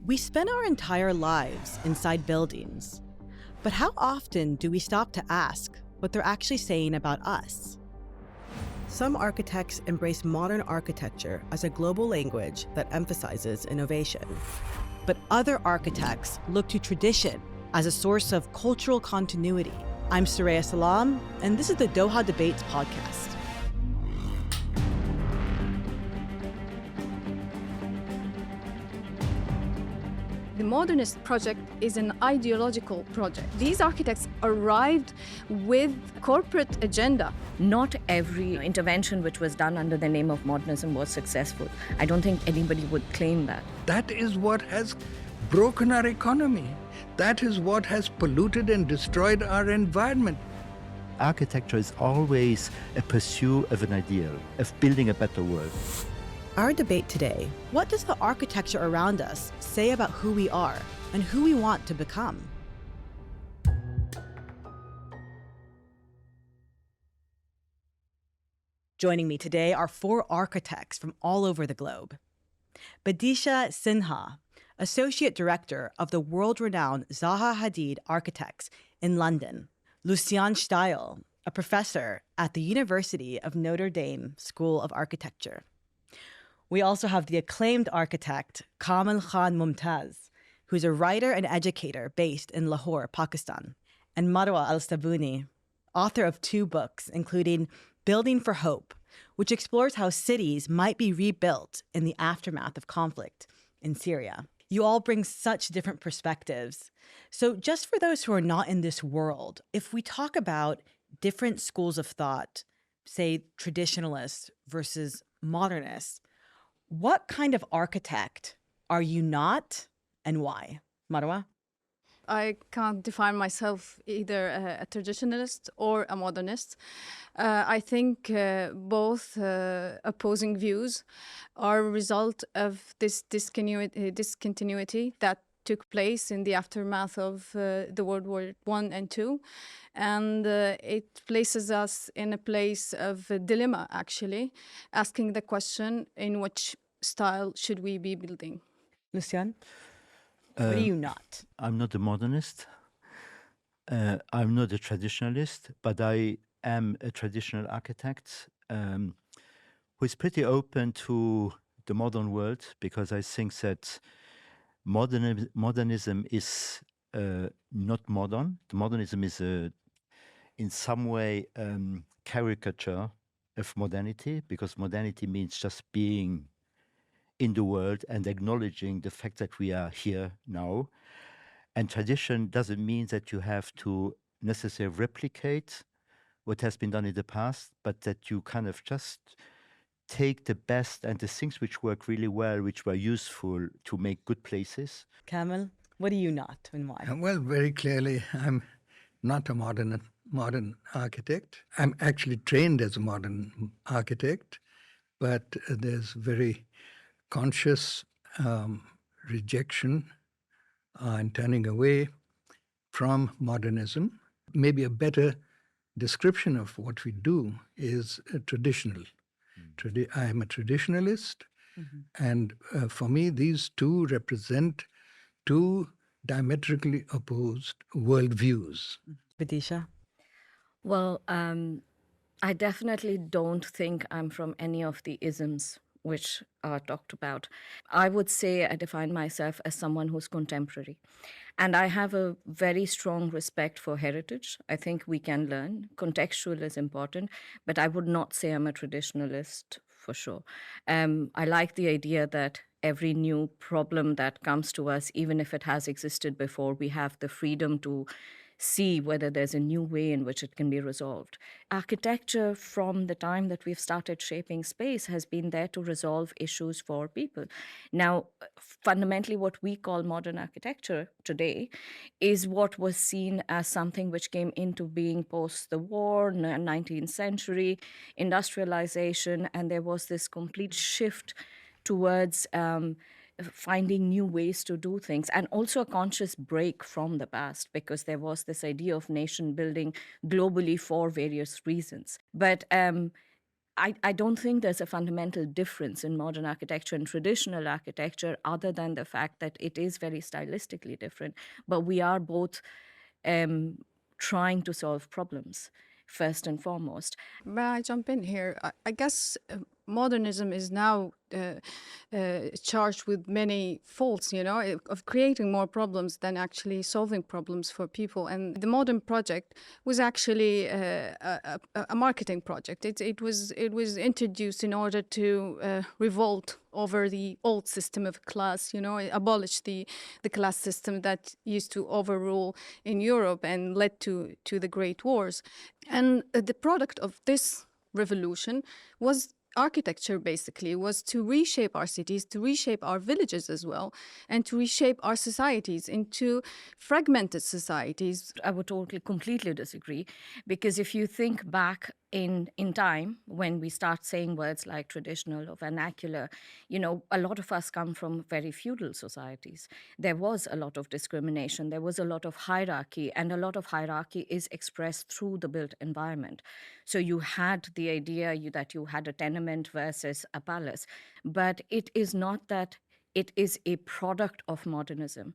We spend our entire lives inside buildings, but how often do we stop to ask what they're actually saying about us? Some architects embrace modern architecture as a global language that emphasizes innovation. But other architects look to tradition as a source of cultural continuity. I'm Soraya Salam, and this is the Doha Debates podcast. The modernist project is an ideological project. These architects arrived with corporate agenda. Not every intervention which was done under the name of modernism was successful. I don't think anybody would claim that. That is what has broken our economy. That is what has polluted and destroyed our environment. Architecture is always a pursuit of an ideal, of building a better world. Our debate today: what does the architecture around us say about who we are and who we want to become? Joining me today are four architects from all over the globe. Bidisha Sinha, Associate Director of the world-renowned Zaha Hadid Architects in London. Lucien Steil, a professor at the University of Notre Dame School of Architecture. We also have the acclaimed architect, Kamil Khan Mumtaz, who's a writer and educator based in Lahore, Pakistan, and Marwa Al-Sabouni, author of two books, including Building for Hope, which explores how cities might be rebuilt in the aftermath of conflict in Syria. You all bring such different perspectives. So just for those who are not in this world, if we talk about different schools of thought, say traditionalists versus modernists, what kind of architect are you not and why? Marwa? I can't define myself either a traditionalist or a modernist. I think both opposing views are a result of this discontinuity that took place in the aftermath of the World War I and II. And it places us in a place of a dilemma, actually, asking the question, in which style should we be building? Lucien? What are you not? I'm not a modernist. I'm not a traditionalist, but I am a traditional architect who is pretty open to the modern world, because I think that modernism is not modern. The modernism is in some way caricature of modernity, because modernity means just being in the world and acknowledging the fact that we are here now. And tradition doesn't mean that you have to necessarily replicate what has been done in the past, but that you kind of just take the best and the things which work really well, which were useful to make good places. Kamil, what are you not and why? Well, very clearly, I'm not a modern architect. I'm actually trained as a modern architect, but there's very conscious rejection and turning away from modernism. Maybe a better description of what we do is traditional. I am a traditionalist, and for me, these two represent two diametrically opposed worldviews. Bidisha? Well, I definitely don't think I'm from any of the isms which are talked about. I would say I define myself as someone who's contemporary. And I have a very strong respect for heritage. I think we can learn. Contextual is important, but I would not say I'm a traditionalist for sure. I like the idea that every new problem that comes to us, even if it has existed before, we have the freedom to see whether there's a new way in which it can be resolved. Architecture, from the time that we've started shaping space, has been there to resolve issues for people. Now, fundamentally, what we call modern architecture today is what was seen as something which came into being post the war, 19th century, industrialization, and there was this complete shift towards finding new ways to do things, and also a conscious break from the past, because there was this idea of nation building globally for various reasons. But I don't think there's a fundamental difference in modern architecture and traditional architecture, other than the fact that it is very stylistically different. But we are both trying to solve problems, first and foremost. May I jump in here? I guess modernism is now charged with many faults, of creating more problems than actually solving problems for people. And the modern project was actually a marketing project. It was introduced in order to revolt over the old system of class, abolish the class system that used to overrule in Europe and led to the Great Wars. And the product of this revolution was architecture, basically, was to reshape our cities, to reshape our villages as well, and to reshape our societies into fragmented societies. I would totally, completely disagree, because if you think back in time, when we start saying words like traditional or vernacular, a lot of us come from very feudal societies. There was a lot of discrimination, there was a lot of hierarchy, and a lot of hierarchy is expressed through the built environment. So you had the idea that you had a tenement versus a palace, but it is not that. It is a product of modernism.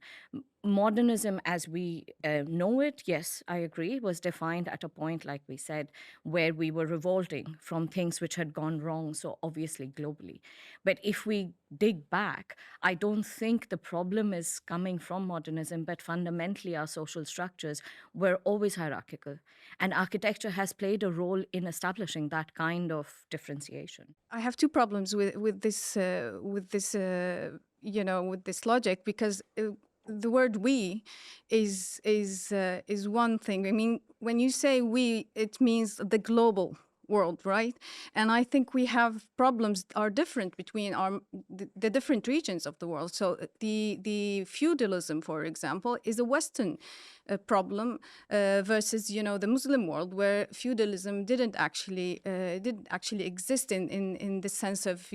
Modernism, as we know it, yes, I agree, was defined at a point, like we said, where we were revolting from things which had gone wrong, so obviously globally. But if we dig back, I don't think the problem is coming from modernism, but fundamentally our social structures were always hierarchical. And architecture has played a role in establishing that kind of differentiation. I have two problems with this logic, because the word "we" is one thing. I mean, when you say "we," it means the global world, right? And I think we have problems are different between the different regions of the world. So the feudalism, for example, is a Western problem versus the Muslim world, where feudalism didn't actually exist in the sense of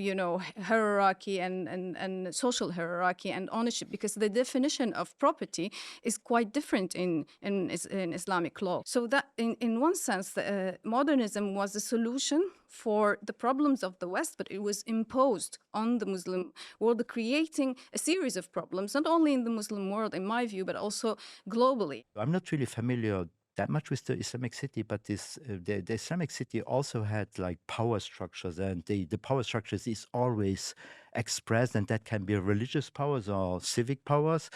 hierarchy and social hierarchy and ownership, because the definition of property is quite different in Islamic law. So that in one sense, modernism was a solution for the problems of the West, but it was imposed on the Muslim world, creating a series of problems, not only in the Muslim world, in my view, but also globally. I'm not really familiar that much with the Islamic city, but the Islamic city also had like power structures, and the power structures is always expressed, and that can be religious powers or civic powers.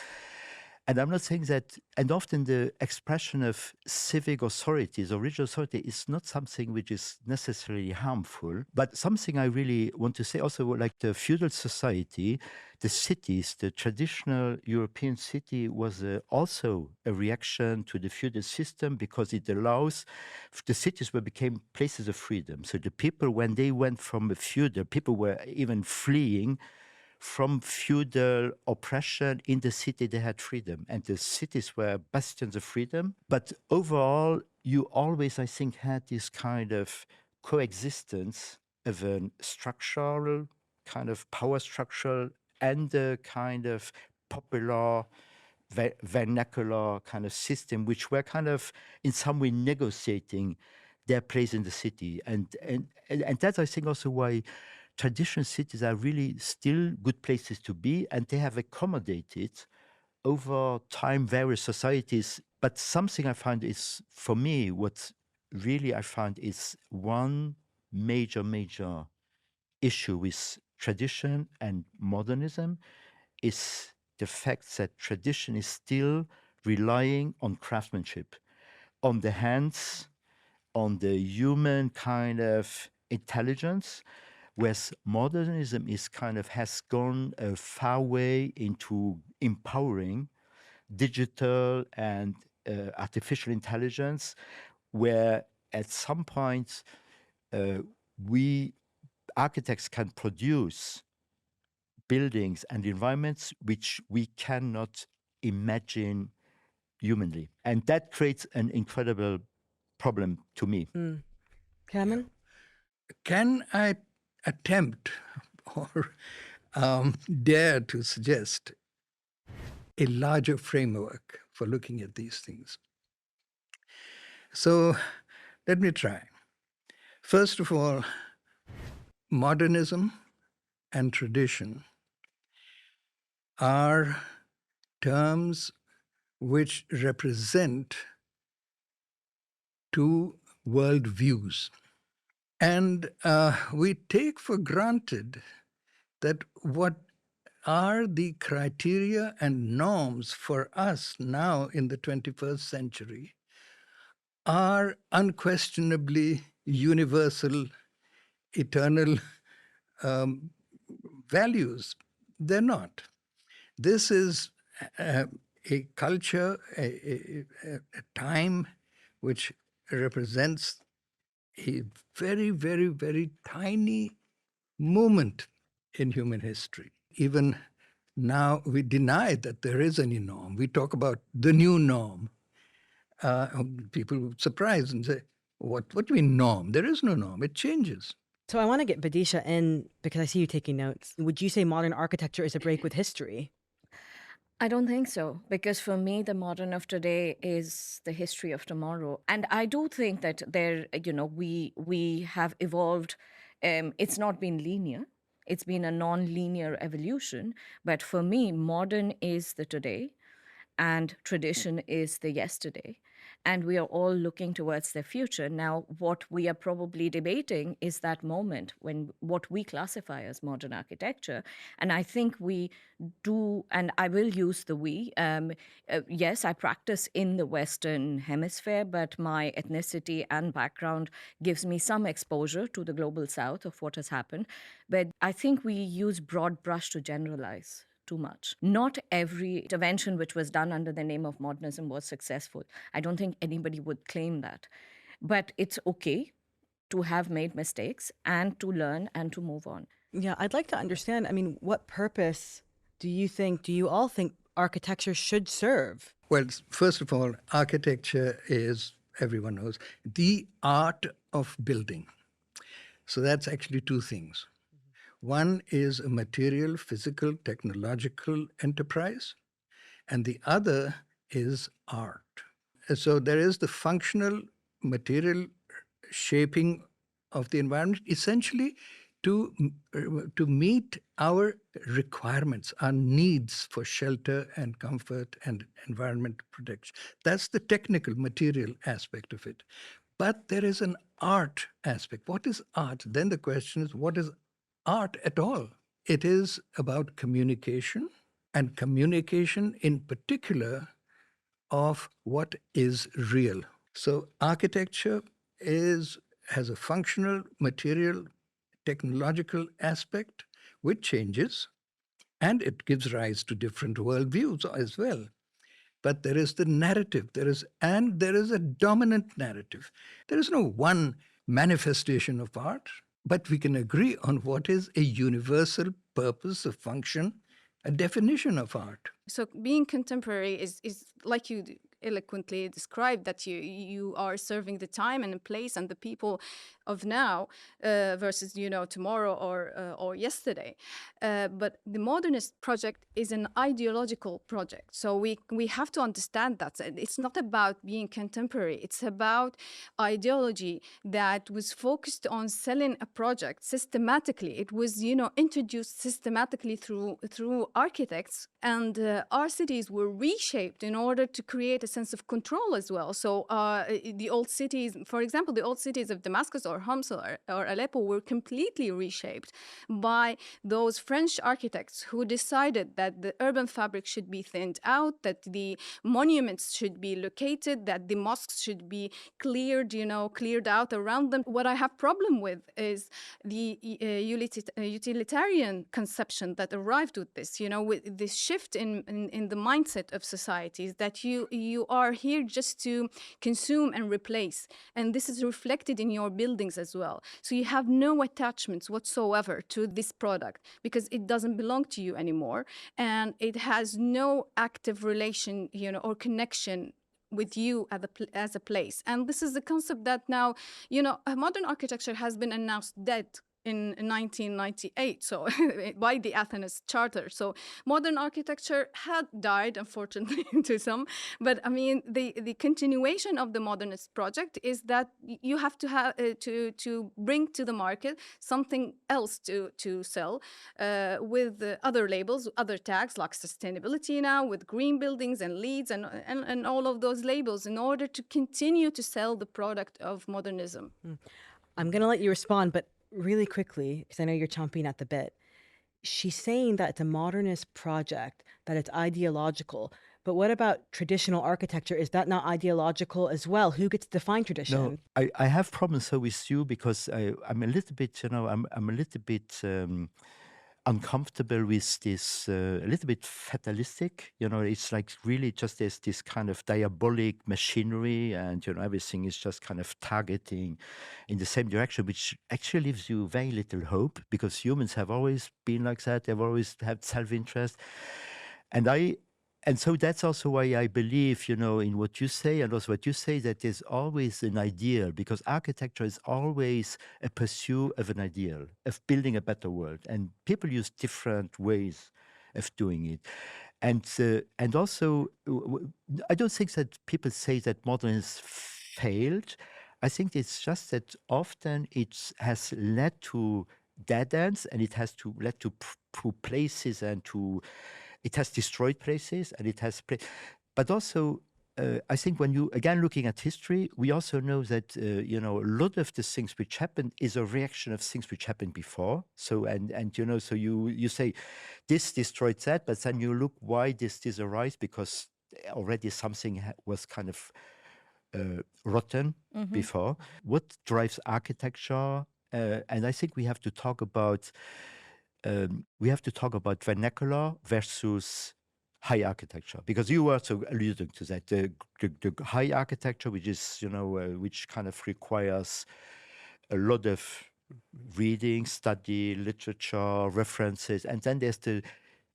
And I'm not saying that, and often the expression of civic authorities or religious authority is not something which is necessarily harmful, but something I really want to say also, like the feudal society, the cities, the traditional European city was also a reaction to the feudal system, because it allows, the cities became places of freedom. So the people, when they went from a feudal, people were even fleeing from feudal oppression. In the city, they had freedom, and the cities were bastions of freedom. But overall, you always, I think, had this kind of coexistence of a structural, kind of power structure, and a kind of popular, vernacular kind of system, which were kind of in some way negotiating their place in the city. And that's, I think, also why traditional cities are really still good places to be, and they have accommodated over time various societies. But something I find is, for me, what really I find is one major issue with tradition and modernism is the fact that tradition is still relying on craftsmanship, on the hands, on the human kind of intelligence, whereas modernism is kind of has gone a far way into empowering digital and artificial intelligence, where at some point we architects can produce buildings and environments which we cannot imagine humanly. And that creates an incredible problem to me. Kamil? Can I attempt or dare to suggest a larger framework for looking at these things? So let me try. First of all, modernism and tradition are terms which represent two worldviews. And we take for granted that what are the criteria and norms for us now in the 21st century are unquestionably universal, eternal values. They're not. This is a culture, a time which represents a very, very, very tiny moment in human history. Even now, we deny that there is any norm. We talk about the new norm. People surprised and say, what do you mean norm? There is no norm. It changes. So I want to get Bidisha in because I see you taking notes. Would you say modern architecture is a break with history? I don't think so, because for me, the modern of today is the history of tomorrow. And I do think that we have evolved. It's not been linear. It's been a non-linear evolution. But for me, modern is the today and tradition is the yesterday. And we are all looking towards the future. Now, what we are probably debating is that moment when what we classify as modern architecture. And I think we do, and I will use the we. Yes, I practice in the Western Hemisphere, but my ethnicity and background gives me some exposure to the global South of what has happened. But I think we use broad brush to generalize too much. Not every intervention which was done under the name of modernism was successful. I don't think anybody would claim that. But it's okay to have made mistakes and to learn and to move on. Yeah, I'd like to understand, what purpose do you all think architecture should serve? Well, first of all, architecture is, everyone knows, the art of building. So that's actually two things. One is a material, physical, technological enterprise, and the other is art. So there is the functional, material shaping of the environment, essentially to meet our requirements, our needs for shelter and comfort and environment protection. That's the technical, material aspect of it. But there is an art aspect. What is art? Then the question is, what is art at all? It is about communication, and communication in particular of what is real. So architecture has a functional, material, technological aspect which changes, and it gives rise to different worldviews as well. But there is the narrative, there is a dominant narrative. There is no one manifestation of art, but we can agree on what is a universal purpose, a function, a definition of art. So being contemporary is like you eloquently described, that you are serving the time and the place and the people of now versus tomorrow or yesterday. But the modernist project is an ideological project. So we have to understand that it's not about being contemporary. It's about ideology that was focused on selling a project systematically. It was introduced systematically through architects, and our cities were reshaped in order to create a sense of control as well. So the old cities, for example, the old cities of Damascus or Homs or Aleppo were completely reshaped by those French architects who decided that the urban fabric should be thinned out, that the monuments should be located, that the mosques should be cleared out around them. What I have problem with is the utilitarian conception that arrived with this, with this shift in the mindset of societies, that you are here just to consume and replace. And this is reflected in your buildings as well. So you have no attachments whatsoever to this product because it doesn't belong to you anymore. And it has no active relation, or connection with you as a place. And this is the concept that now, modern architecture has been announced dead in 1998, so by the Athens Charter. So modern architecture had died, unfortunately, to some. But I mean, the continuation of the modernist project is that you have to have to bring to the market something else to sell with other labels, other tags like sustainability now, with green buildings and LEEDs and all of those labels in order to continue to sell the product of modernism. I'm going to let you respond, but really quickly, because I know you're chomping at the bit. She's saying that it's a modernist project, that it's ideological. But what about traditional architecture? Is that not ideological as well? Who gets to define tradition? No, I have problems so with you because I'm a little bit, I'm a little bit uncomfortable with this, a little bit fatalistic. It's like really just there's this kind of diabolic machinery, and everything is just kind of targeting in the same direction, which actually leaves you very little hope, because humans have always been like that. They've always had self-interest, and so that's also why I believe, in what you say, and also what you say, that there's always an ideal, because architecture is always a pursuit of an ideal, of building a better world. And people use different ways of doing it. And also, I don't think that people say that modernism failed. I think it's just that often it has led to dead ends, and it has led to places, and it has destroyed places, and it has but also I think when you again looking at history, we also know that a lot of the things which happened is a reaction of things which happened before. So so you say this destroyed that, but then you look why this arise, because already something was kind of rotten before. What drives architecture? And I think we have to talk about vernacular versus high architecture, because you were also alluding to that. The high architecture, which is which kind of requires a lot of reading, study, literature, references, and then there's the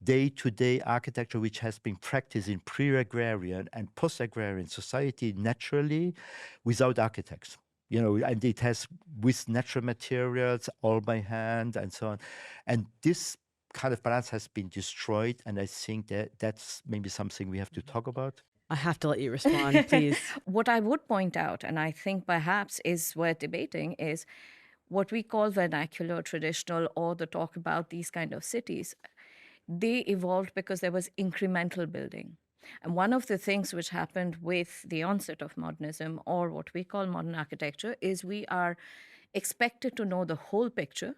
day-to-day architecture, which has been practiced in pre-agrarian and post-agrarian society naturally without architects. And it has with natural materials, all by hand, and so on. And this kind of balance has been destroyed, and I think that's maybe something we have to talk about. I have to let you respond, please. What I would point out, and I think perhaps is worth debating, is what we call vernacular, traditional, or the talk about these kind of cities. They evolved because there was incremental building. And one of the things which happened with the onset of modernism, or what we call modern architecture, is we are expected to know the whole picture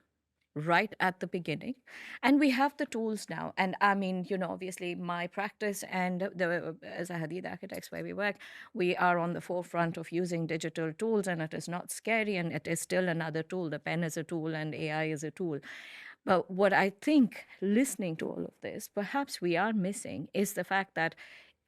right at the beginning. And we have the tools now. And I mean, obviously my practice and as a Hadid architects where we work, we are on the forefront of using digital tools, and it is not scary, and it is still another tool. The pen is a tool and AI is a tool. But what I think, listening to all of this, perhaps we are missing is the fact that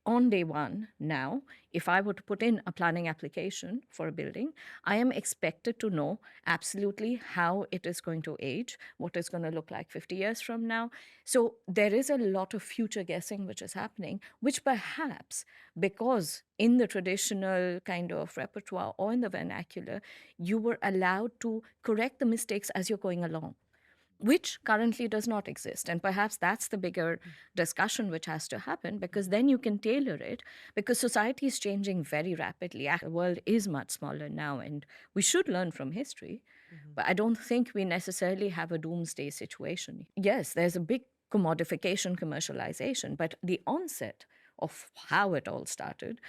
on day one now, if I were to put in a planning application for a building, I am expected to know absolutely how it is going to age, what it's going to look like 50 years from now. So there is a lot of future guessing which is happening, which perhaps because in the traditional kind of repertoire or in the vernacular, you were allowed to correct the mistakes as you're going along, which currently does not exist. And perhaps that's the bigger discussion which has to happen, because then you can tailor it, because society is changing very rapidly. The world is much smaller now, and we should learn from history. But I don't think we necessarily have a doomsday situation. Yes, there's a big commodification, commercialization, but the onset of how it all started,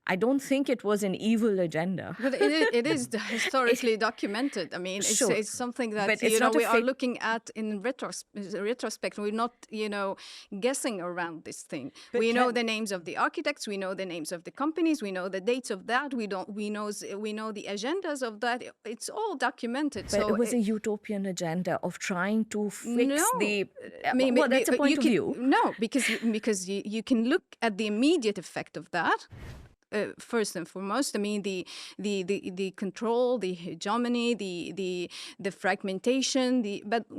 I don't think it was an evil agenda. But it is historically documented. I mean, Sure. it's something that But it's not we are looking at in retrospect. We're not, guessing around this thing. We know the names of the architects. We know the names of the companies. We know the dates of that. We know the agendas of that. It's all documented. But it was a utopian agenda of trying to fix the. I mean, well, that's a point of view. No, because you can look at the immediate effect of that. first and foremost. I mean, the control, the hegemony, the fragmentation,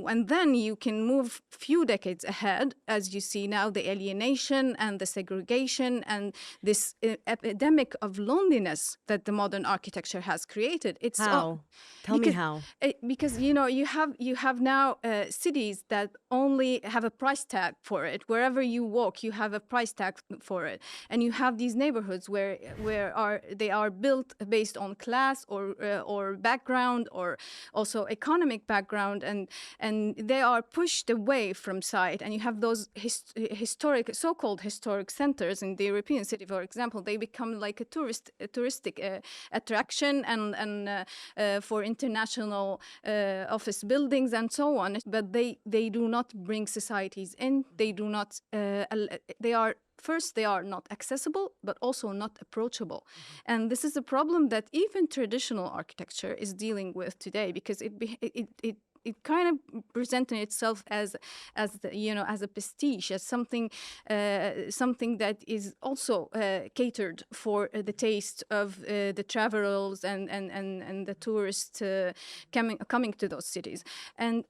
and then you can move few decades ahead, as you see now, the alienation and the segregation and this epidemic of loneliness that the modern architecture has created. It's How? Tell me how. Because you have now cities that only have a price tag for it. Wherever you walk, you have a price tag for it, and you have these neighborhoods where they are built based on class or background, or also economic background, and they are pushed away from sight. And you have those historic, so-called historic centers in the European city, for example. They become like a touristic attraction and for international office buildings and so on. But they do not bring societies in. They do not. They are. First, they are not accessible, but also not approachable. And this is a problem that even traditional architecture is dealing with today, because it kind of presenting itself as a prestige, as something that is also catered for the taste of the travelers and the tourists coming to those cities. And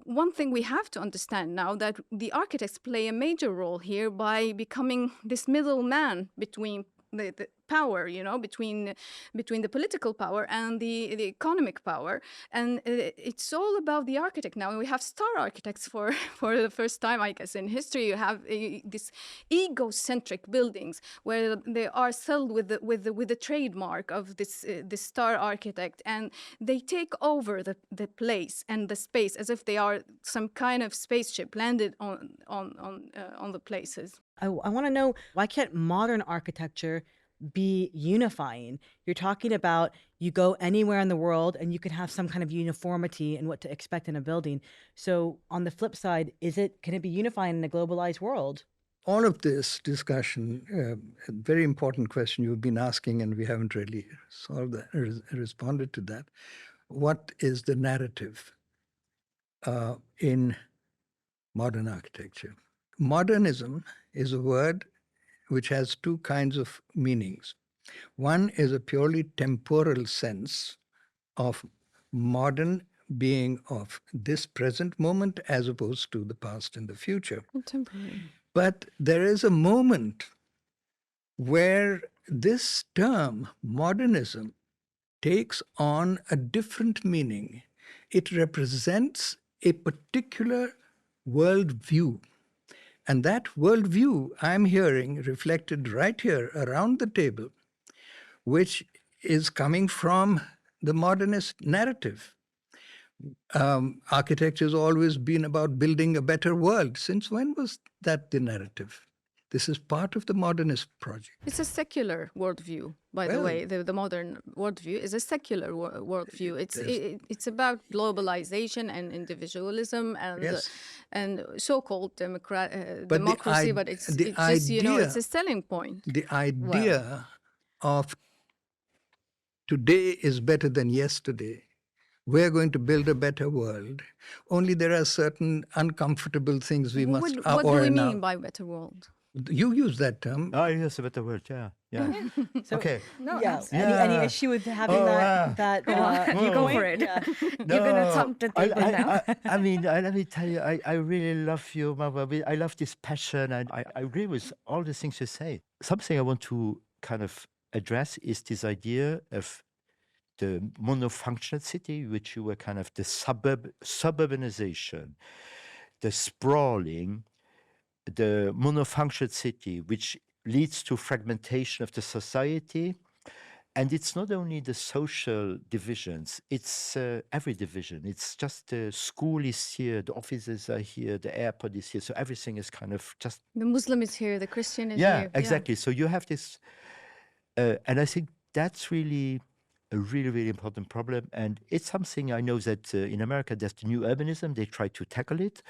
one thing we have to understand now, that the architects play a major role here by becoming this middleman between the power, between the political power and the economic power. And it's all about the architect now. And we have star architects for the first time, I guess, in history. You have these egocentric buildings where they are sold with the trademark of this star architect, and they take over the place and the space as if they are some kind of spaceship landed on the places. I want to know, why can't modern architecture be unifying? You're talking about you go anywhere in the world and you can have some kind of uniformity in what to expect in a building. So on the flip side, can it be unifying in a globalized world? All of this discussion, a very important question you've been asking, and we haven't really responded to that. What is the narrative in modern architecture? Modernism is a word which has two kinds of meanings. One is a purely temporal sense of modern being of this present moment as opposed to the past and the future. Contemporary. But there is a moment where this term, modernism, takes on a different meaning. It represents a particular worldview. And that worldview I'm hearing reflected right here around the table, which is coming from the modernist narrative. Architecture has always been about building a better world. Since when was that the narrative? This is part of the modernist project. It's a secular worldview, by the way. The modern worldview is a secular worldview. It's about globalization and individualism and Yes. and so-called democracy, but it's idea, just, it's a selling point. The idea of today is better than yesterday. We're going to build a better world. Only there are certain uncomfortable things we must. What do we mean by better world? You use that term. Oh, yes, a better word. Yeah. So, Okay. No, Any issue with having that you go for it. Yeah. You're going to thump the table now. I mean, let me tell you, I really love you, Marwa. I love this passion, and I agree with all the things you say. Something I want to kind of address is this idea of the monofunctional city, which you were kind of the suburbanization, the sprawling, the monofunctional city, which leads to fragmentation of the society. And it's not only the social divisions, it's every division. It's just the school is here, the offices are here, the airport is here. So everything is kind of just... The Muslim is here, the Christian is here. Yeah, exactly. So you have this... and I think that's really a really, really important problem. And it's something I know that in America, there's the new urbanism. They try to tackle it.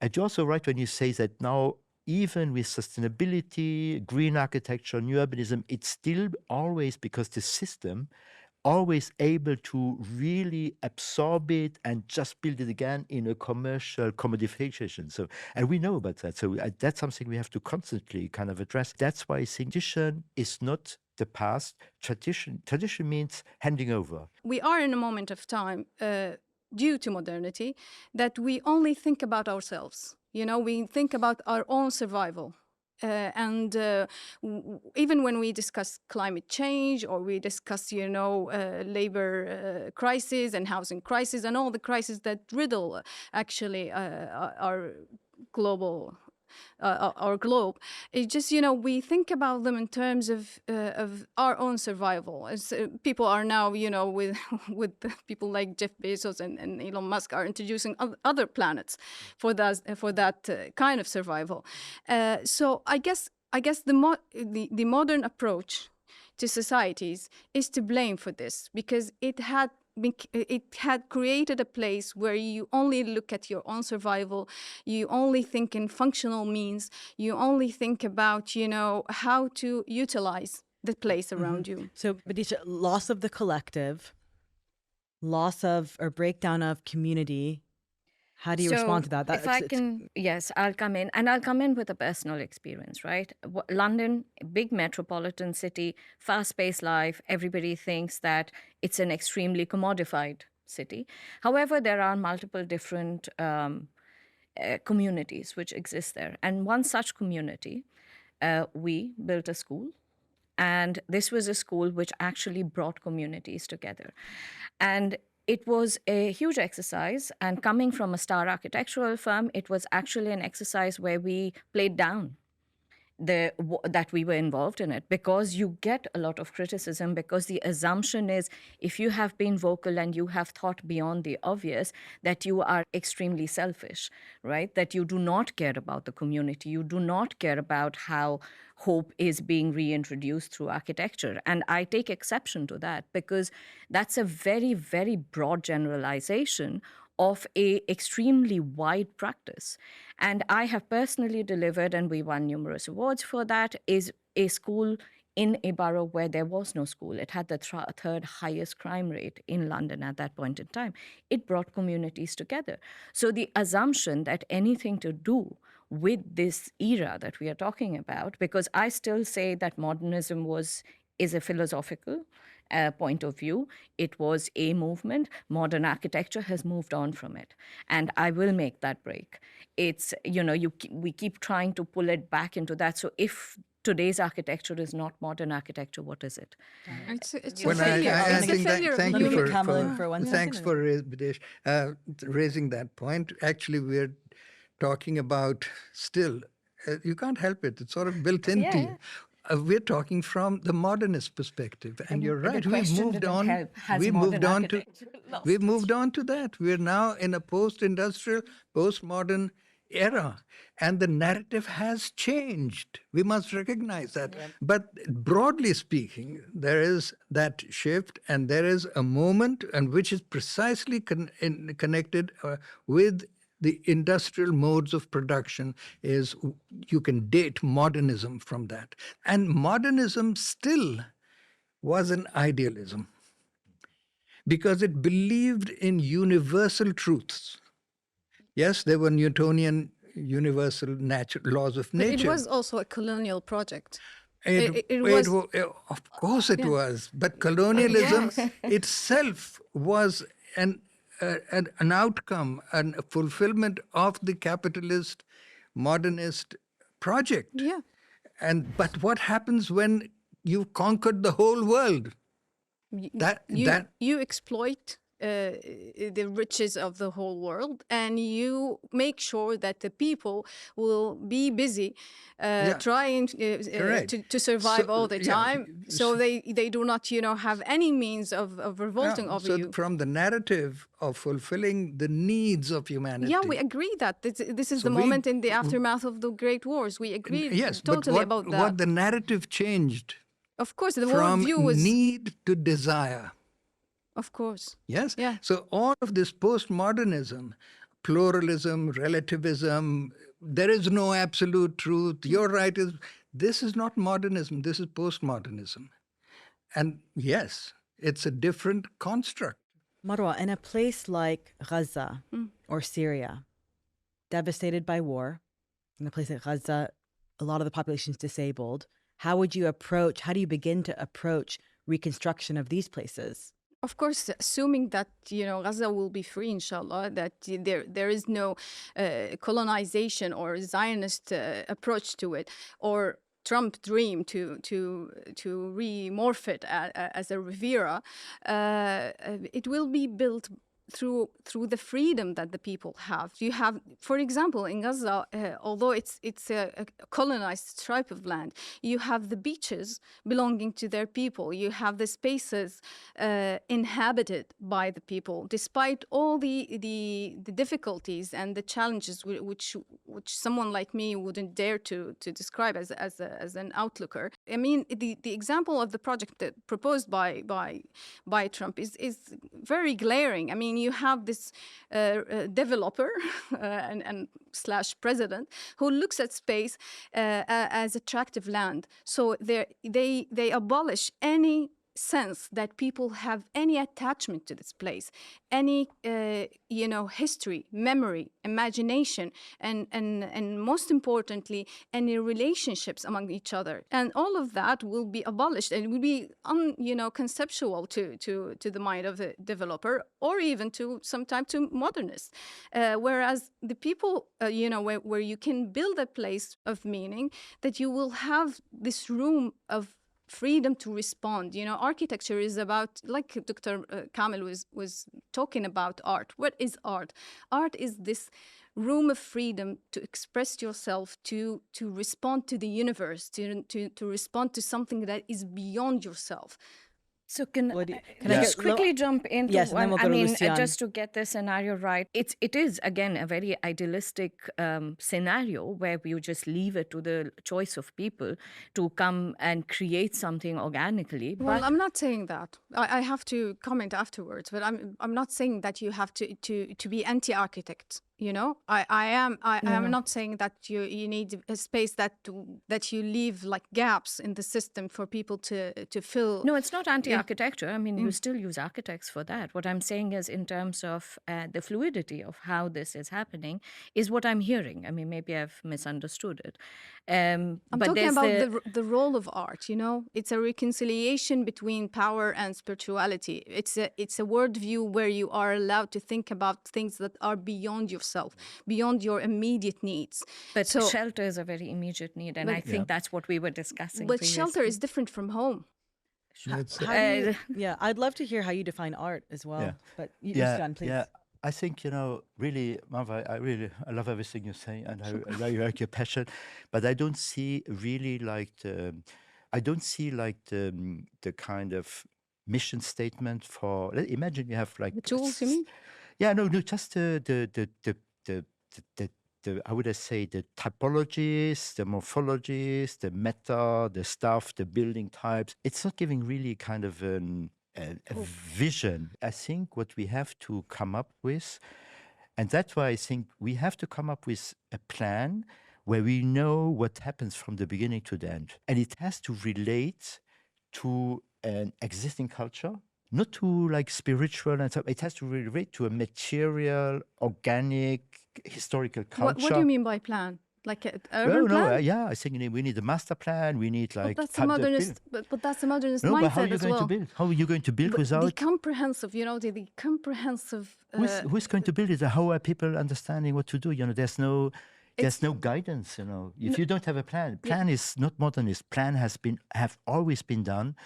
And you're also right when you say that now, even with sustainability, green architecture, new urbanism, it's still always, because the system always able to really absorb it and just build it again in a commercial commodification. So, and we know about that. So that's something we have to constantly kind of address. That's why I think competition is not the past. Tradition means handing over. We are in a moment of time due to modernity that we only think about ourselves. You know, we think about our own survival. Even when we discuss climate change or we discuss, labor crisis and housing crisis and all the crises that riddle actually our global our globe, it's just, we think about them in terms of our own survival. As people are now, with people like Jeff Bezos and Elon Musk are introducing other planets for that kind of survival. So I guess the modern approach to societies is to blame for this, because it had created a place where you only look at your own survival, you only think in functional means, you only think about, how to utilize the place around you. So, Bidisha, loss of the collective, loss of or breakdown of community. How do you respond to that? Yes, I'll come in. And I'll come in with a personal experience, right? London, big metropolitan city, fast-paced life. Everybody thinks that it's an extremely commodified city. However, there are multiple different communities which exist there. And one such community, we built a school. And this was a school which actually brought communities together. And it was a huge exercise, and coming from a star architectural firm, it was actually an exercise where we played down that we were involved in it, because you get a lot of criticism, because the assumption is if you have been vocal and you have thought beyond the obvious, that you are extremely selfish, right? That you do not care about the community. You do not care about how hope is being reintroduced through architecture. And I take exception to that, because that's a very, very broad generalization of a extremely wide practice. And I have personally delivered, and we won numerous awards for that, is a school in a borough where there was no school. It had the third highest crime rate in London at that point in time. It brought communities together. So the assumption that anything to do with this era that we are talking about, because I still say that modernism is a philosophical point of view. It was a movement. Modern architecture has moved on from it. And I will make that break. It's, we keep trying to pull it back into that. So if today's architecture is not modern architecture, what is it? It's a Well, failure. I It's a think failure. thank Let me you get Kamil in for one thanks second. for Bidish, raising that point. Actually, we're talking about still, you can't help it. It's sort of built into you. We're talking from the modernist perspective, and you're right. We've moved on. We've moved on to that. We're now in a post-industrial, postmodern era, and the narrative has changed. We must recognize that. Yeah. But broadly speaking, there is that shift, and there is a moment, and which is precisely connected with the industrial modes of production. Is you can date modernism from that. And modernism still was an idealism, because it believed in universal truths. Yes, there were Newtonian universal laws of nature. But it was also a colonial project. It was, of course it was. But colonialism itself was an outcome and a fulfillment of the capitalist modernist project. Yeah. But what happens when you've conquered the whole world? You exploit the riches of the whole world, and you make sure that the people will be busy trying to survive all the time, so they do not have any means of revolting over you. So from the narrative of fulfilling the needs of humanity. Yeah, we agree that this is the moment in the aftermath of the Great Wars. We agree totally about that. What the narrative changed, of course, the from worldview was need to desire. Of course. Yes? Yeah. So all of this postmodernism, pluralism, relativism, there is no absolute truth, you're right, this is not modernism, this is postmodernism. And yes, it's a different construct. Marwa, in a place like Gaza or Syria, devastated by war, in a place like Gaza, a lot of the population is disabled, how do you begin to approach reconstruction of these places? Of course, assuming that Gaza will be free, inshallah, that there is no colonization or Zionist approach to it, or Trump dream to remorph it as a Riviera, it will be built through the freedom that the people have. You have, for example, in Gaza, although it's a colonized stripe of land, you have the beaches belonging to their people. You have the spaces inhabited by the people, despite all the difficulties and the challenges which someone like me wouldn't dare to describe as an outlooker. I mean, the example of the project that proposed by Trump is very glaring. I mean, you have this developer and slash president who looks at space as attractive land. So they abolish any sense that people have any attachment to this place, any history, memory, imagination, and most importantly, any relationships among each other. And all of that will be abolished, and will be conceptual to the mind of the developer, or even sometimes to modernists. Whereas the people, where you can build a place of meaning, that you will have this room of freedom to respond. Architecture is about, like Dr. Kamil was talking about art. What is art? Art is this room of freedom to express yourself, to respond to the universe, to respond to something that is beyond yourself. So can I I just quickly jump into yes, one? and then we'll go I to mean, Lucien. just to get the scenario right, it is again a very idealistic scenario where you just leave it to the choice of people to come and create something organically. Well, But I'm not saying that. I have to comment afterwards, but I'm not saying that you have to be anti-architect. I am not saying that you need a space that you leave like gaps in the system for people to fill. no, it's not anti-architecture. I mean, you still use architects for that. What I'm saying is, in terms of the fluidity of how this is happening, is what I'm hearing. I mean, maybe I've misunderstood it. I'm talking about the role of art. It's a reconciliation between power and spirituality. It's a worldview where you are allowed to think about things that are beyond yourself, beyond your immediate needs. But shelter is a very immediate need, and I think that's what we were discussing. But previously. shelter is different from home. I'd love to hear how you define art as well. Yeah. But Lucien, please. Yeah. I think, really, Marwa, I love everything you say, and I really like your passion, but I don't see really like the kind of mission statement for. Imagine you have like The tools, you mean? Yeah, no, just the how would I say, the typologies, the morphologies, the meta, the stuff, the building types. It's not giving really kind of a vision. I think what we have to come up with, and that's why I think we have to come up with a plan where we know what happens from the beginning to the end. And it has to relate to an existing culture, not to like spiritual and stuff. It has to relate to a material, organic, historical culture. What do you mean by plan? Like an urban plan? Yeah, I think we need a master plan. We need like. But that's a modernist. But that's a modernist mindset but how are you as going well. to build? How are you going to build without? The comprehensive, the comprehensive. Who's going to build it? How are people understanding what to do? There's no guidance. If you don't have a plan is not modernist. Plan have always been done.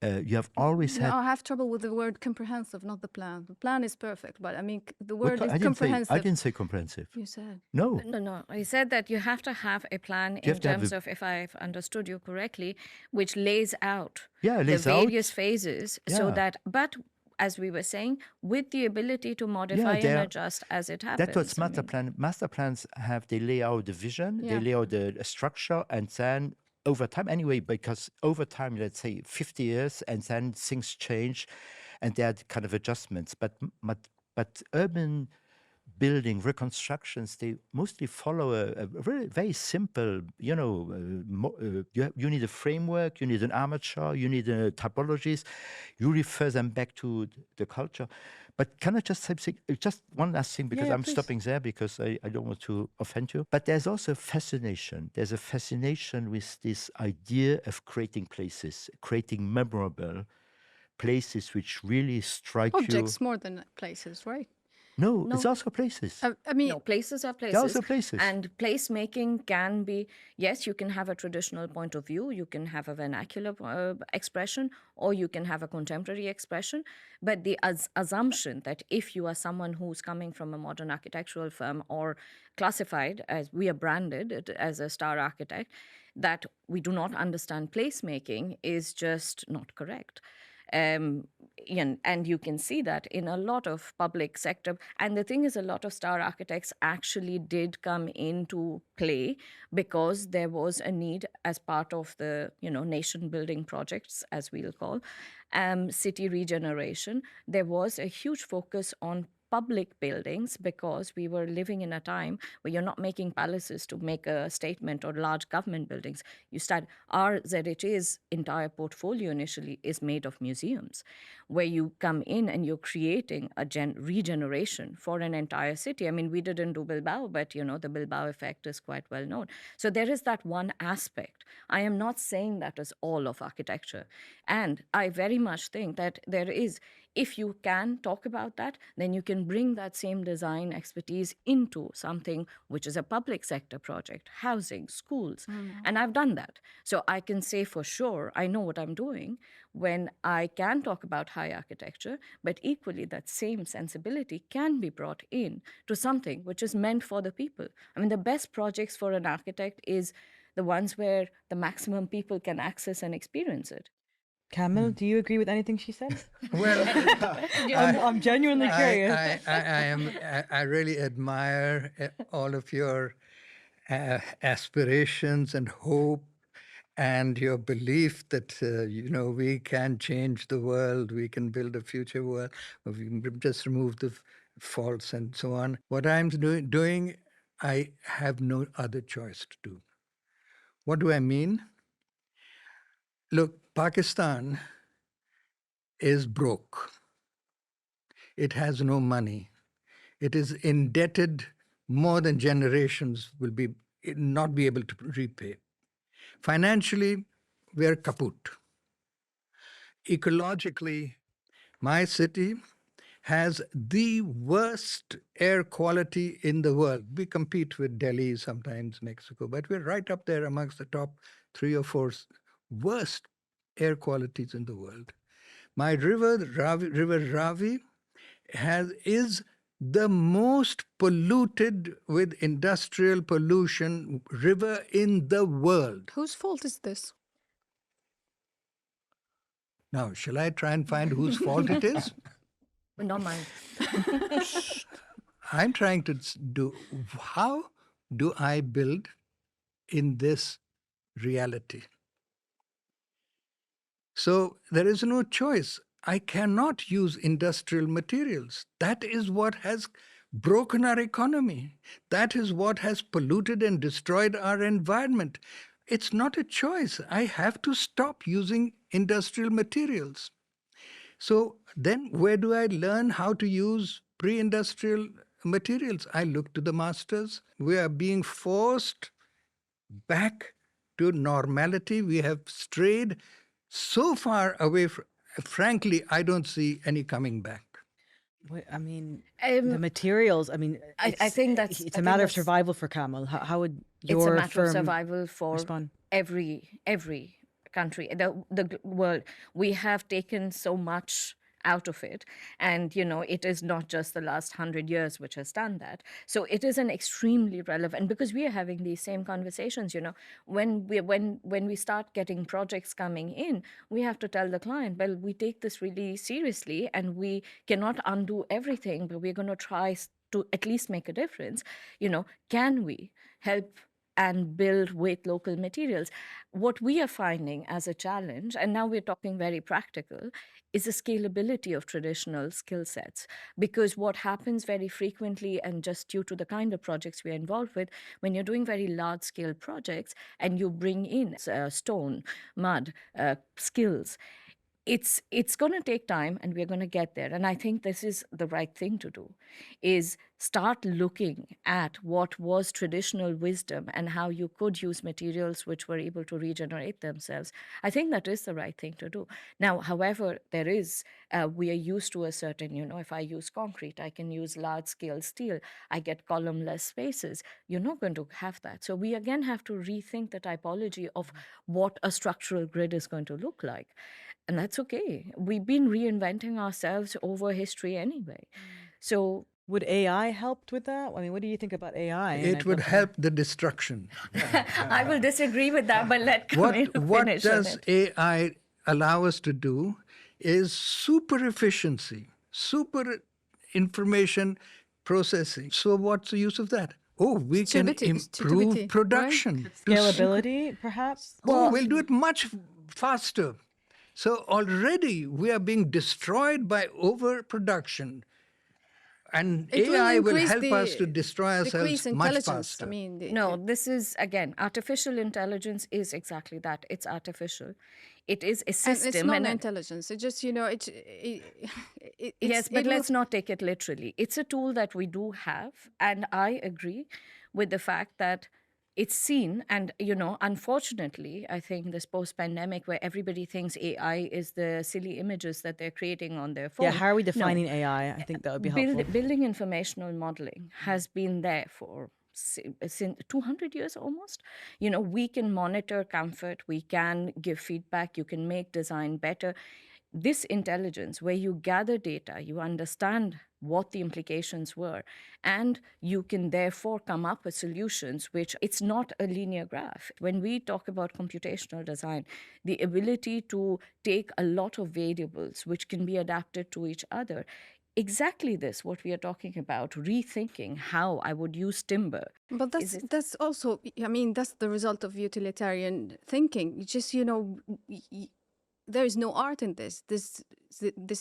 You have always had. I have trouble with the word comprehensive, not the plan. The plan is perfect, but I mean the word is comprehensive. I didn't say comprehensive. You said. No. No. I said that you have to have a plan in terms of, if I've understood you correctly, which lays out the various phases, so that, but as we were saying, with the ability to modify and adjust as it happens. That's what master plans have. They lay out the vision, they lay out the structure, and then over time anyway, because over time, let's say 50 years, and then things change and there are kind of adjustments. But urban building reconstructions, they mostly follow a very, very simple, you need a framework, you need an armature, you need typologies, you refer them back to the culture. But can I just say just one last thing, because yeah, I'm please. stopping there because I don't want to offend you. But there's also a fascination. There's a fascination with this idea of creating places, creating memorable places which really strike you. Objects more than places, right? No, it's No. also places. I mean, No, places are places. They're also places. And placemaking can be, yes, you can have a traditional point of view, you can have a vernacular expression, or you can have a contemporary expression. But the assumption that if you are someone who's coming from a modern architectural firm or classified as we are branded as a star architect, that we do not understand placemaking is just not correct. And you can see that in a lot of public sector. And the thing is, a lot of star architects actually did come into play because there was a need as part of the nation building projects, as we'll call city regeneration. There was a huge focus on public buildings because we were living in a time where you're not making palaces to make a statement or large government buildings. You start, our ZHA's entire portfolio initially is made of museums, where you come in and you're creating a regeneration for an entire city. I mean, we didn't do Bilbao, but the Bilbao effect is quite well known. So there is that one aspect. I am not saying that is all of architecture. And I very much think that there is, if you can talk about that, then you can bring that same design expertise into something which is a public sector project, housing, schools. And I've done that. So I can say for sure, I know what I'm doing when I can talk about high architecture, but equally that same sensibility can be brought in to something which is meant for the people. I mean, the best projects for an architect is the ones where the maximum people can access and experience it. Kamil, do you agree with anything she said? Well, I'm genuinely curious. I really admire all of your aspirations and hope and your belief that we can change the world, we can build a future world, or we can just remove the faults and so on. What I'm doing, I have no other choice to do. What do I mean? Look, Pakistan is broke. It has no money. It is indebted more than generations will not be able to repay. Financially, we're kaput. Ecologically, my city has the worst air quality in the world. We compete with Delhi, sometimes Mexico, but we're right up there amongst the top 3 or 4 worst air qualities in the world. My river, River Ravi, is the most polluted with industrial pollution river in the world. whose fault is this? Now, shall I try and find whose fault it is? Not mine. I'm trying to do, how do I build in this reality? So there is no choice. I cannot use industrial materials. That is what has broken our economy. That is what has polluted and destroyed our environment. It's not a choice. I have to stop using industrial materials. So then where do I learn how to use pre-industrial materials? I look to the masters. We are being forced back to normality. We have strayed so far away. Frankly, I don't see any coming back. I mean, the materials. I mean, I think that's it's a matter of survival for Kamil. How would your it's a matter of firm survival for respond? every country, the world. We have taken so much out of it, and it is not just the last 100 years which has done that. So it is an extremely relevant, because we are having these same conversations. When we start getting projects coming in, we have to tell the client, well, we take this really seriously and we cannot undo everything, but we're going to try to at least make a difference. Can we help and build with local materials? What we are finding as a challenge, and now we're talking very practical, is the scalability of traditional skill sets. Because what happens very frequently, and just due to the kind of projects we're involved with, when you're doing very large scale projects and you bring in stone, mud, skills, it's going to take time, and we're going to get there. And I think this is the right thing to do, is start looking at what was traditional wisdom and how you could use materials which were able to regenerate themselves. I think that is the right thing to do. Now, however, there is, we are used to a certain, if I use concrete, I can use large scale steel, I get columnless spaces. You're not going to have that. So we again have to rethink the typology of what a structural grid is going to look like. And that's okay. We've been reinventing ourselves over history anyway. So would AI help with that? I mean, what do you think about AI? It would help the destruction. I will disagree with that, but let Kamil What finish does on it. AI allow us to do is super efficiency, super information processing. So what's the use of that? Oh, we can improve production. Right? Scalability, perhaps? Oh, we'll do it much faster. So already we are being destroyed by overproduction. And AI will help us to destroy ourselves much faster. No, this is, again, artificial intelligence is exactly that. It's artificial. It is a system. And it's not intelligence. It's just, yes, but let's not take it literally. It's a tool that we do have. And I agree with the fact that it's seen, and, unfortunately, I think this post-pandemic where everybody thinks AI is the silly images that they're creating on their phone. Yeah, how are we defining AI? I think that would be helpful. Building informational modeling has been there for since 200 years almost. We can monitor comfort, we can give feedback, you can make design better. This intelligence, where you gather data, you understand what the implications were, and you can therefore come up with solutions which it's not a linear graph. When we talk about computational design, the ability to take a lot of variables which can be adapted to each other, exactly this, what we are talking about, rethinking how I would use timber. But that's also, that's the result of utilitarian thinking. Just, there is no art in this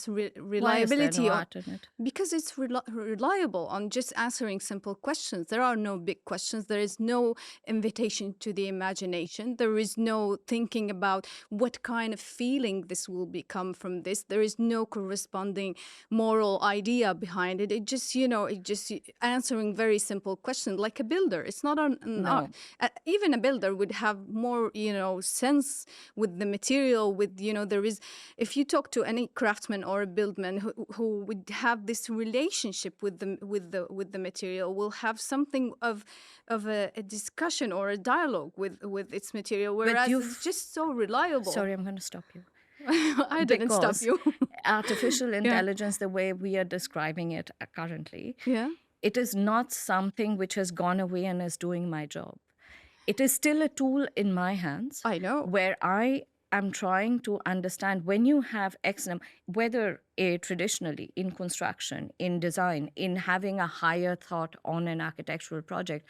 reliability. Why is there no art in it? Because it's reliable on just answering simple questions. There are no big questions. There is no invitation to the imagination. There is no thinking about what kind of feeling this will become from this. There is no corresponding moral idea behind it. It just, answering very simple questions like a builder. It's not an art. Even a builder would have more, sense with the material, with, there is, if you talk to any craftsman or a buildman who would have this relationship with the material, will have something of a discussion or a dialogue with its material, whereas it's just so reliable. Sorry, I'm going to stop you. I didn't stop you. Artificial intelligence, the way we are describing it currently, it is not something which has gone away and is doing my job. It is still a tool in my hands. I know. Where I'm trying to understand, when you have whether traditionally in construction, in design, in having a higher thought on an architectural project,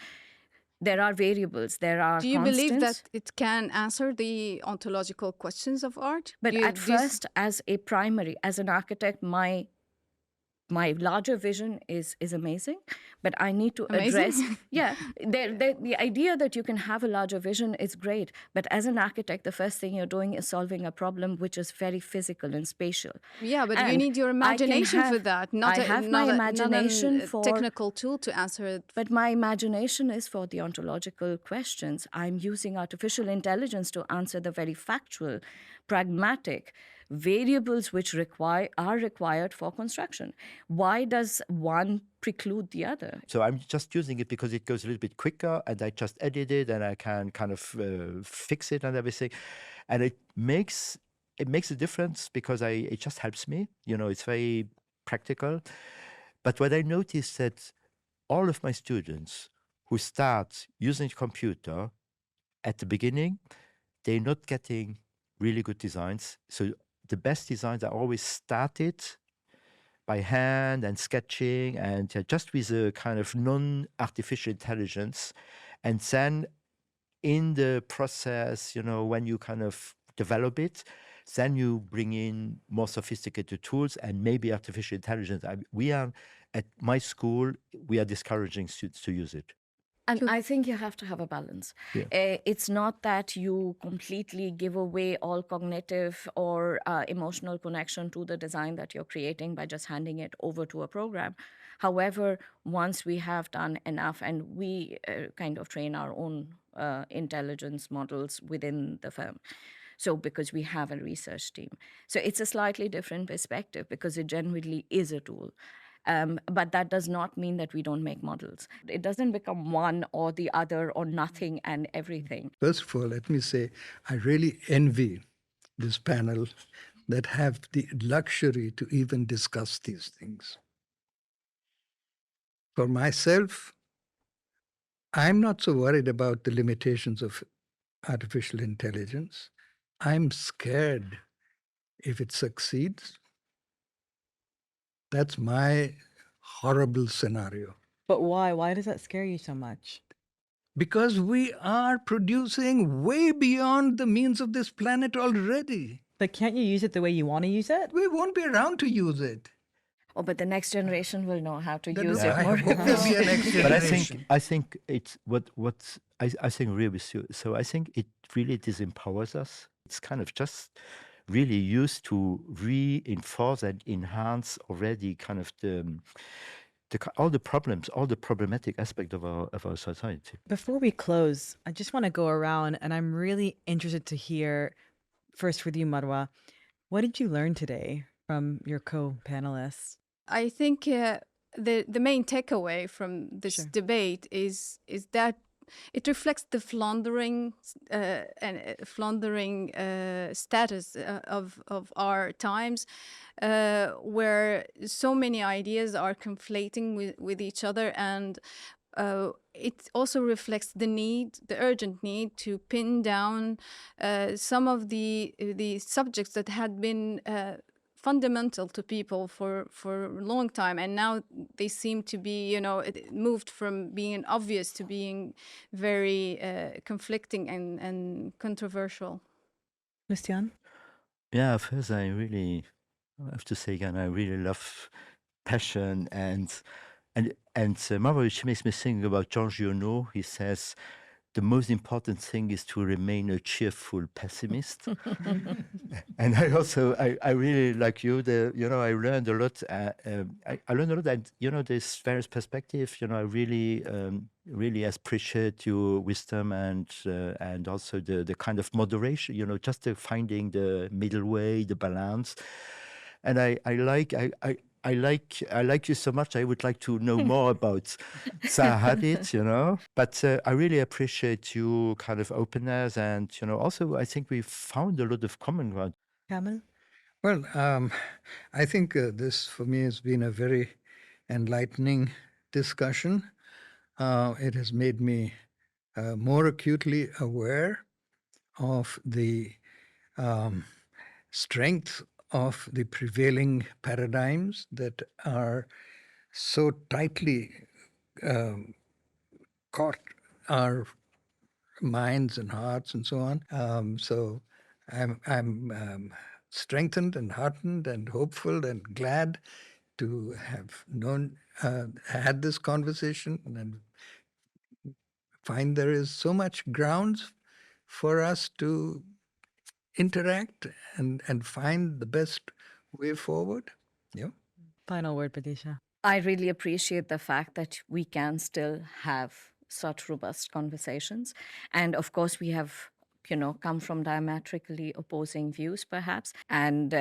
there are variables, there are Do you constants. believe that it can answer the ontological questions of art? But first, as an architect, my larger vision is amazing, but I need to address... the idea that you can have a larger vision is great, but as an architect, the first thing you're doing is solving a problem which is very physical and spatial. Yeah, but you need your imagination for that, not a technical tool to answer it. But my imagination is for the ontological questions. I'm using artificial intelligence to answer the very factual, pragmatic variables which are required for construction. Why does one preclude the other? So I'm just using it because it goes a little bit quicker, and I just edit it and I can kind of fix it and everything. And it makes a difference because it just helps me. It's very practical. But what I noticed that all of my students who start using a computer at the beginning, they're not getting really good designs. So the best designs are always started by hand and sketching and just with a kind of non-artificial intelligence. And then in the process, when you kind of develop it, then you bring in more sophisticated tools and maybe artificial intelligence. We are, at my school, we are discouraging students to use it. And I think you have to have a balance. Yeah. It's not that you completely give away all cognitive or emotional connection to the design that you're creating by just handing it over to a program. However, once we have done enough and we kind of train our own intelligence models within the firm. So because we have a research team. So it's a slightly different perspective because it genuinely is a tool. But that does not mean that we don't make models. It doesn't become one or the other or nothing and everything. First of all, let me say, I really envy this panel that have the luxury to even discuss these things. For myself, I'm not so worried about the limitations of artificial intelligence. I'm scared if it succeeds. That's my horrible scenario. But why? Why does that scare you so much? Because we are producing way beyond the means of this planet already. But can't you use it the way you want to use it? We won't be around to use it. Oh, but the next generation will know how to Then use I it more. hope there'll be a next But generation. I think it's I think really with you. So I think it really disempowers us. It's kind of just really used to reinforce and enhance already kind of all the problems, all the problematic aspect of our society. Before we close, I just want to go around and I'm really interested to hear first with you, Marwa. What did you learn today from your co-panelists? I think the main takeaway from this Sure. debate is that it reflects the floundering status of our times, where so many ideas are conflating with each other, and it also reflects the urgent need to pin down some of the subjects that had been fundamental to people for a long time, and now they seem to be, it moved from being obvious to being very conflicting and controversial. Lucien? Yeah, first I have to say again, I really love passion and Marwa, she makes me think about Jean Giono. He says, the most important thing is to remain a cheerful pessimist. And I really, like you, I learned a lot. I learned a lot, and, there's various perspectives. I really, really appreciate your wisdom and also the kind of moderation, just finding the middle way, the balance. And I like you so much. I would like to know more about Zaha Hadid, But I really appreciate you kind of openness, and also I think we found a lot of common ground. Kamil? Well, I think this for me has been a very enlightening discussion. It has made me more acutely aware of the strength of the prevailing paradigms that are so tightly caught our minds and hearts and so on. So I'm strengthened and heartened and hopeful and glad to have had this conversation, and find there is so much grounds for us to interact and find the best way forward. Yeah. Final word, Bidisha. I really appreciate the fact that we can still have such robust conversations. And of course, we have come from diametrically opposing views, perhaps. And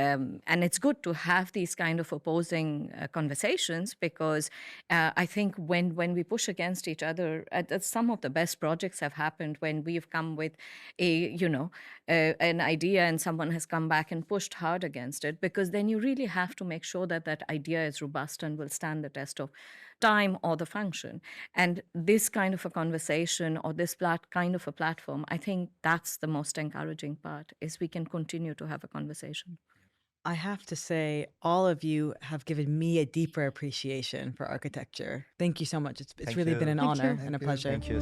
it's good to have these kind of opposing conversations, because I think when we push against each other, some of the best projects have happened when we've come with an idea and someone has come back and pushed hard against it, because then you really have to make sure that that idea is robust and will stand the test of time or the function. And this kind of a conversation or this kind of a platform, I think that's the most encouraging part, is we can continue to have a conversation. I have to say, all of you have given me a deeper appreciation for architecture. Thank you so much. It's really been an honor and a pleasure. Thank you.